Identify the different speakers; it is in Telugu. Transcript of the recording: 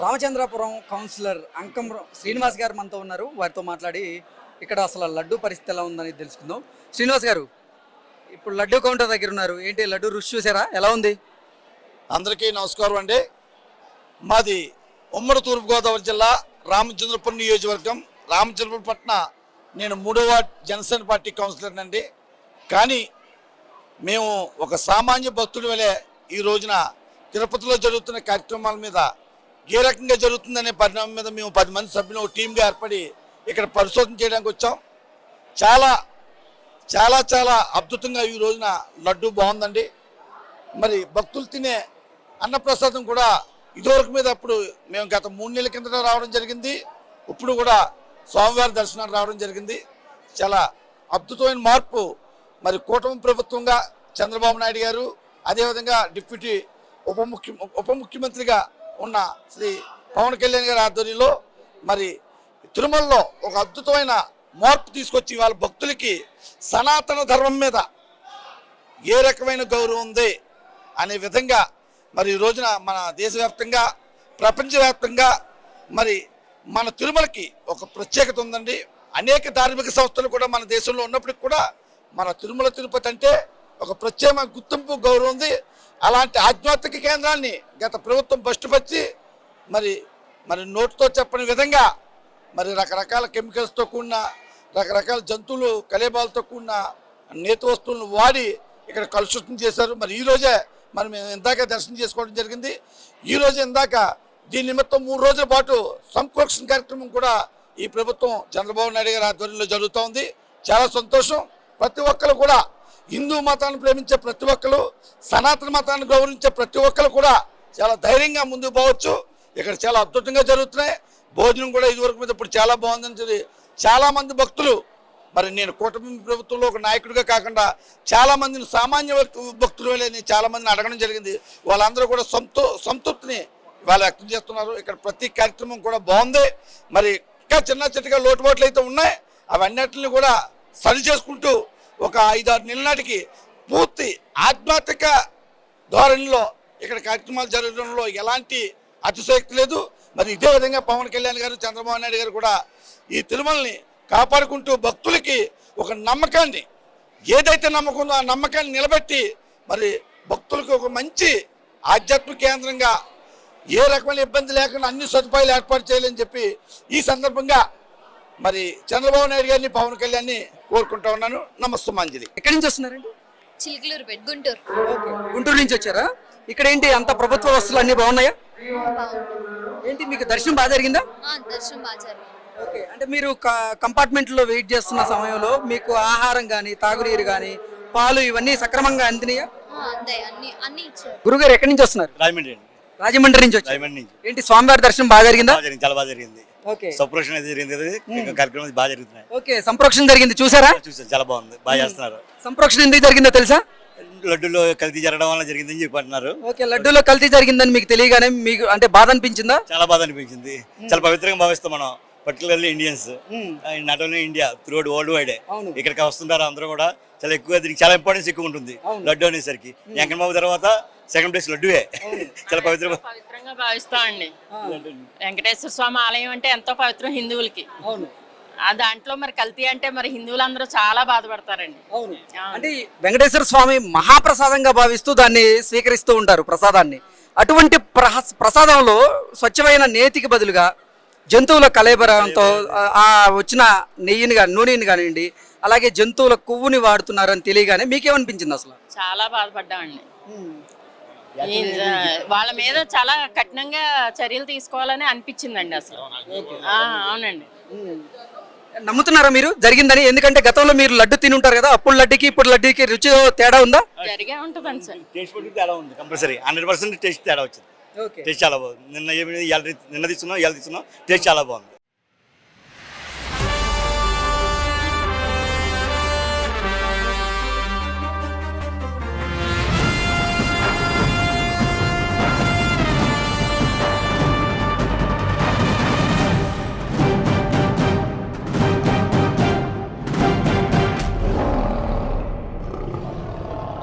Speaker 1: రామచంద్రాపురం కౌన్సిలర్ అంకం శ్రీనివాస్ గారు మనతో ఉన్నారు. వారితో మాట్లాడి ఇక్కడ అసలు లడ్డు పరిస్థితి ఎలా ఉందని తెలుసుకుందాం. శ్రీనివాస్ గారు, ఇప్పుడు లడ్డు కౌంటర్ దగ్గర ఉన్నారు. ఏంటి లడ్డు రుచి చూసారా, ఎలా ఉంది?
Speaker 2: అందరికీ నమస్కారం అండి. మాది ఉమ్మడి తూర్పుగోదావరి జిల్లా రామచంద్రపురం నియోజకవర్గం. రామచంద్రపురం పట్ల నేను 3వ వార్డ్ జనసేన పార్టీ కౌన్సిలర్ అండి. కానీ మేము ఒక సామాన్య భక్తుడి వలె ఈ రోజున తిరుపతిలో జరుగుతున్న కార్యక్రమాల మీద ఏ రకంగా జరుగుతుందనే పరిణామం మీద మేము 10 మంది సభ్యులు ఒక టీంగా ఏర్పడి ఇక్కడ పరిశోధన చేయడానికి వచ్చాం. చాలా చాలా చాలా అద్భుతంగా ఈ రోజున లడ్డు బాగుందండి. మరి భక్తులు తినే అన్నప్రసాదం కూడా ఇదివరకు మీద అప్పుడు మేము గత 3 నెలల కిందట రావడం జరిగింది. ఇప్పుడు కూడా స్వామివారి దర్శనానికి రావడం జరిగింది. చాలా అద్భుతమైన మార్పు. మరి కూటమి ప్రభుత్వంగా చంద్రబాబు నాయుడు గారు, అదేవిధంగా డిప్యూటీ ఉప ముఖ్యమంత్రిగా ఉన్న శ్రీ పవన్ కళ్యాణ్ గారి ఆధ్వర్యంలో మరి తిరుమలలో ఒక అద్భుతమైన మార్పు తీసుకొచ్చి వాళ్ళ భక్తులకి సనాతన ధర్మం మీద ఏ రకమైన గౌరవం ఉంది అనే విధంగా మరి ఈ రోజున మన దేశవ్యాప్తంగా ప్రపంచవ్యాప్తంగా మరి మన తిరుమలకి ఒక ప్రత్యేకత ఉందండి. అనేక ధార్మిక సంస్థలు కూడా మన దేశంలో ఉన్నప్పటికీ కూడా మన తిరుమల తిరుపతి అంటే ఒక ప్రత్యేక గుర్తింపు, గౌరవం ఉంది. అలాంటి ఆధ్యాత్మిక కేంద్రాన్ని గత ప్రభుత్వం భ్రష్టుపరిచి మరి మరి నోటితో చెప్పని విధంగా మరి రకరకాల కెమికల్స్తో కూడిన రకరకాల జంతువులు కలేబాలతో కూడిన నేతి వస్తువులను వాడి ఇక్కడ కలుషితం చేశారు. మరి ఈరోజే మరి మేము ఇందాక దర్శనం చేసుకోవడం జరిగింది. ఈరోజు ఇందాక దీని నిమిత్తం 3 రోజుల పాటు సంప్రోక్షణ కార్యక్రమం కూడా ఈ ప్రభుత్వం చంద్రబాబు నాయుడు గారి ఆధ్వర్యంలో జరుగుతూ ఉంది. చాలా సంతోషం. ప్రతి ఒక్కరు కూడా హిందూ మతాన్ని ప్రేమించే ప్రతి ఒక్కరు, సనాతన మతాన్ని గౌరవించే ప్రతి ఒక్కరు కూడా చాలా ధైర్యంగా ముందుకు పోవచ్చు. ఇక్కడ చాలా అద్భుతంగా జరుగుతున్నాయి. భోజనం కూడా ఇదివరకు మీద ఇప్పుడు చాలా బాగుందని చాలామంది భక్తులు, మరి నేను కూటమి ప్రభుత్వంలో ఒక నాయకుడిగా కాకుండా చాలామందిని సామాన్య భక్తులు నేను చాలామందిని అడగడం జరిగింది. వాళ్ళందరూ కూడా సంతృప్తిని వాళ్ళు వ్యక్తం చేస్తున్నారు. ఇక్కడ ప్రతి కార్యక్రమం కూడా బాగుంది. మరి ఇంకా చిన్న చిన్నగా లోటుబాట్లు అయితే ఉన్నాయి. అవన్నిటిని కూడా సరి చేసుకుంటూ ఒక 5-6 నెలల నాటికి పూర్తి ఆధ్యాత్మిక ధోరణిలో ఇక్కడ కార్యక్రమాలు జరగడంలో ఎలాంటి అతిశయోక్తి లేదు. మరి ఇదే విధంగా పవన్ కళ్యాణ్ గారు, చంద్రబాబు నాయుడు గారు కూడా ఈ తిరుమలని కాపాడుకుంటూ భక్తులకి ఒక నమ్మకాన్ని, ఏదైతే నమ్మకం ఉందో ఆ నమ్మకాన్ని నిలబెట్టి మరి భక్తులకు ఒక మంచి ఆధ్యాత్మిక కేంద్రంగా ఏ రకమైన ఇబ్బంది లేకుండా అన్ని సదుపాయాలు ఏర్పాటు చేయాలని చెప్పి ఈ సందర్భంగా మరి చంద్రబాబు నాయుడు గారిని, పవన్ కళ్యాణ్ని కోరుకుంటా ఉన్నాను. నమస్తమాంజలి.
Speaker 1: ఎక్కడి నుంచి వస్తున్నారండి?
Speaker 3: చిలుకలూరుపేట, గుంటూరు.
Speaker 1: గుంటూరు నుంచి వచ్చారా? ఇక్కడ ఏంటి అంత ప్రభుత్వ వస్తువులు అన్ని బాగున్నాయా? ఏంటి మీకు దర్శనం బాగా జరిగిందా?
Speaker 3: దర్శనం బాగా జరిగింది.
Speaker 1: ఓకే, అంటే మీరు కంపార్ట్మెంట్లో వెయిట్ చేస్తున్న సమయంలో మీకు ఆహారం కానీ, తాగునీరు కానీ, పాలు ఇవన్నీ సక్రమంగా అందినాయా?
Speaker 3: అంతే, అన్ని ఇచ్చారు.
Speaker 1: గురుగారు ఎక్కడి నుంచి వస్తున్నారు?
Speaker 4: రాజమండ్రి అండి.
Speaker 1: రాజమండ్రి నుంచి వచ్చారు. ఏంటి స్వామివారి దర్శనం బాగా జరిగిందా?
Speaker 4: చాలా బాగా జరిగింది.
Speaker 1: ఓకే,
Speaker 4: సంప్రోక్షణ జరిగింది. కార్యక్రమం బాగా జరుగుతున్నాయి.
Speaker 1: ఓకే, సంప్రోక్షణ జరిగింది, చూసారా?
Speaker 4: చూసాను, చాలా బాగుంది, బాగా చేస్తున్నారు.
Speaker 1: సంప్రోక్షణ ఎందుకు జరిగిందో తెలుసా?
Speaker 4: లడ్డూలో కల్తీ జరగడం వల్ల జరిగిందని చెప్పి అంటున్నారు.
Speaker 1: ఓకే, లడ్డూలో కల్తీ జరిగిందని మీకు తెలియగానే మీకు అంటే బాధ అనిపించిందా?
Speaker 4: చాలా బాధ అనిపించింది. చాలా పవిత్రంగా భావిస్తాం మనం, particularly Indians, not only India, throughout world wide. ఇక్కడికి వస్తుంటారు అందరూ కూడా. చాలా ఎక్కువ, దీనికి చాలా ఇంపార్టెన్స్ ఎక్కువ ఉంటుంది. లడ్డు అనేసరికి వెంకటబాబు తర్వాత సెకండ్ ప్లేస్ లడ్డువే. చాలా
Speaker 5: పవిత్రంగా భావిస్తామండి. వెంకటేశ్వర స్వామి ఆలయం అంటే ఎంతో పవిత్రం హిందువులకి. దాంట్లో మరి కల్తీ అంటే మరి హిందువులందరూ చాలా బాధపడతారండి.
Speaker 1: అవును, అంటే వెంకటేశ్వర స్వామి మహాప్రసాదంగా భావిస్తూ దాన్ని స్వీకరిస్తూ ఉంటారు ప్రసాదాన్ని. అటువంటి ప్రసాదంలో స్వచ్ఛమైన నేతికి బదులుగా జంతువుల కళేబరంతో ఆ వచ్చిన నెయ్యిని కానీ, నూనెని కానివ్వండి, అలాగే జంతువుల కొవ్వుని వాడుతున్నారని తెలియగానే మీకేమనిపించింది? అసలు చాలా
Speaker 5: బాధపడ్డామండి. వాళ్ళ మీద చాలా కఠినంగా చర్యలు తీసుకోవాలని అనిపించిందండి అసలు. అవునండి.
Speaker 1: నమ్ముతున్నారా మీరు జరిగిందని? ఎందుకంటే గతంలో మీరు లడ్డు తిని ఉంటారు కదా, అప్పుడు లడ్డుకి ఇప్పుడు లడ్డుకి రుచి తేడా ఉందా?
Speaker 5: జరిగే ఉంటుంది సార్.
Speaker 4: టేస్ట్ తేడా ఉంది, కంపల్సరీ 100% టేస్ట్ తేడా వచ్చింది. టేస్ట్ చాలా బాగుంది. నిన్న తీసుకున్నాం, ఇవాళ తీసుకున్నాం, టేస్ట్ చాలా బాగుంది.